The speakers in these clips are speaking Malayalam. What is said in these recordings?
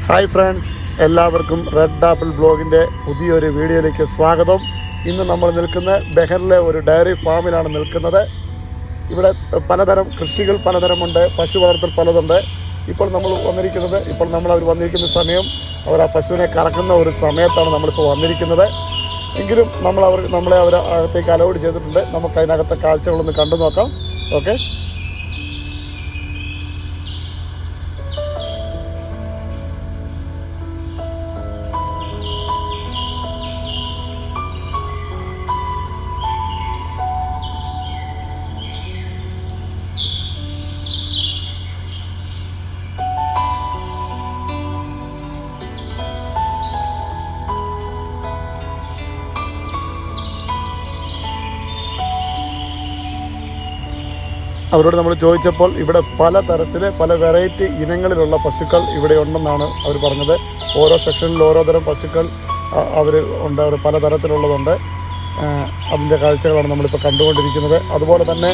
ഹായ് ഫ്രണ്ട്സ്, എല്ലാവർക്കും റെഡ് ആപ്പിൾ ബ്ലോഗിൻ്റെ പുതിയൊരു വീഡിയോയിലേക്ക് സ്വാഗതം. ഇന്ന് നമ്മൾ നിൽക്കുന്ന ബഹറിലെ ഒരു ഡയറി ഫാമിലാണ് നിൽക്കുന്നത്. ഇവിടെ പലതരം കൃഷികൾ പലതരമുണ്ട്, പശു വളർത്തൽ പലതുണ്ട്. ഇപ്പോൾ അവർ വന്നിരിക്കുന്ന സമയം അവർ ആ പശുവിനെ കറക്കുന്ന ഒരു സമയത്താണ് നമ്മളിപ്പോൾ വന്നിരിക്കുന്നത്. എങ്കിലും നമ്മളെ അവർ അകത്തേക്ക് അലൗഡ് ചെയ്തിട്ടുണ്ട്. നമുക്ക് അതിനകത്തെ കാഴ്ചകളൊന്ന് കണ്ടു നോക്കാം. ഓക്കെ. അവരോട് നമ്മൾ ചോദിച്ചപ്പോൾ ഇവിടെ പല വെറൈറ്റി ഇനങ്ങളിലുള്ള പശുക്കൾ ഇവിടെ ഉണ്ടെന്നാണ് അവർ പറഞ്ഞത്. ഓരോ സെക്ഷനിൽ ഓരോ തരം പശുക്കൾ അവർ പലതരത്തിലുള്ളതുണ്ട്. അതിൻ്റെ കാഴ്ചകളാണ് നമ്മളിപ്പോൾ കണ്ടുകൊണ്ടിരിക്കുന്നത്. അതുപോലെ തന്നെ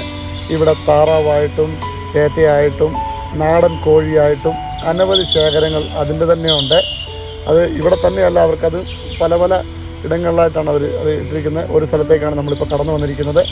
ഇവിടെ താറാവായിട്ടും പേറ്റയായിട്ടും നാടൻ കോഴിയായിട്ടും അനവധി ശേഖരങ്ങൾ അതിൻ്റെ തന്നെ ഉണ്ട്. അത് ഇവിടെ തന്നെയല്ല, അവർക്കത് പല ഇടങ്ങളിലായിട്ടാണ് അവർ അത് ഇട്ടിരിക്കുന്നത്. ഒരു സ്ഥലത്തേക്കാണ് നമ്മളിപ്പോൾ കടന്നു വന്നിരിക്കുന്നത്.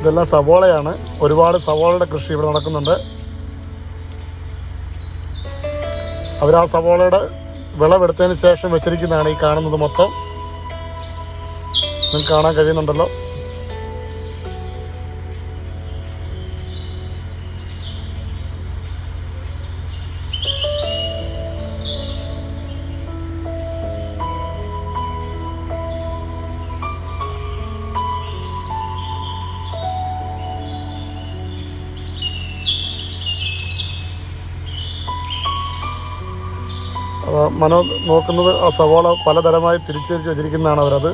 ഇതെല്ലാം സവോളയാണ്. ഒരുപാട് സവോളയുടെ കൃഷി ഇവിടെ നടക്കുന്നുണ്ട്. അവർ ആ സവോളയുടെ വിളവെടുത്തതിന് ശേഷം വെച്ചിരിക്കുന്നതാണ് ഈ കാണുന്നത് മൊത്തം. നിങ്ങൾക്ക് കാണാൻ കഴിയുന്നുണ്ടല്ലോ. മനോ നോക്കുന്നത് ആ സവോള പലതരമായി തിരിച്ച് വെച്ചിരിക്കുന്നതാണ് അവരത്.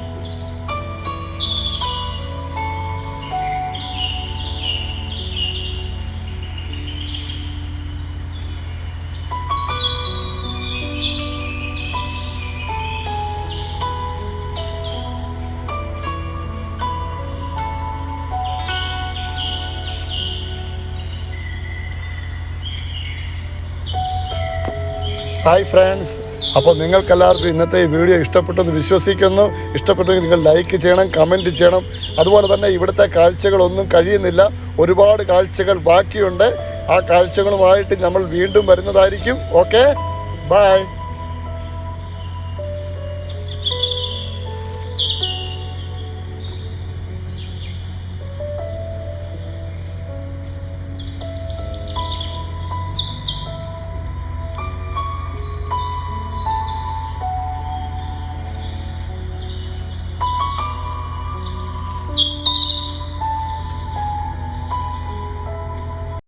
ഹായ് ഫ്രണ്ട്സ്, അപ്പോൾ നിങ്ങൾക്കെല്ലാവർക്കും ഇന്നത്തെ ഈ വീഡിയോ ഇഷ്ടപ്പെട്ടെന്ന് വിശ്വസിക്കുന്നു. ഇഷ്ടപ്പെട്ടെങ്കിൽ നിങ്ങൾ ലൈക്ക് ചെയ്യണം, കമൻറ്റ് ചെയ്യണം. അതുപോലെ തന്നെ ഇവിടുത്തെ കാഴ്ചകളൊന്നും കഴിയുന്നില്ല, ഒരുപാട് കാഴ്ചകൾ ബാക്കിയുണ്ട്. ആ കാഴ്ചകളുമായിട്ട് നമ്മൾ വീണ്ടും വരുന്നതായിരിക്കും. Okay, by.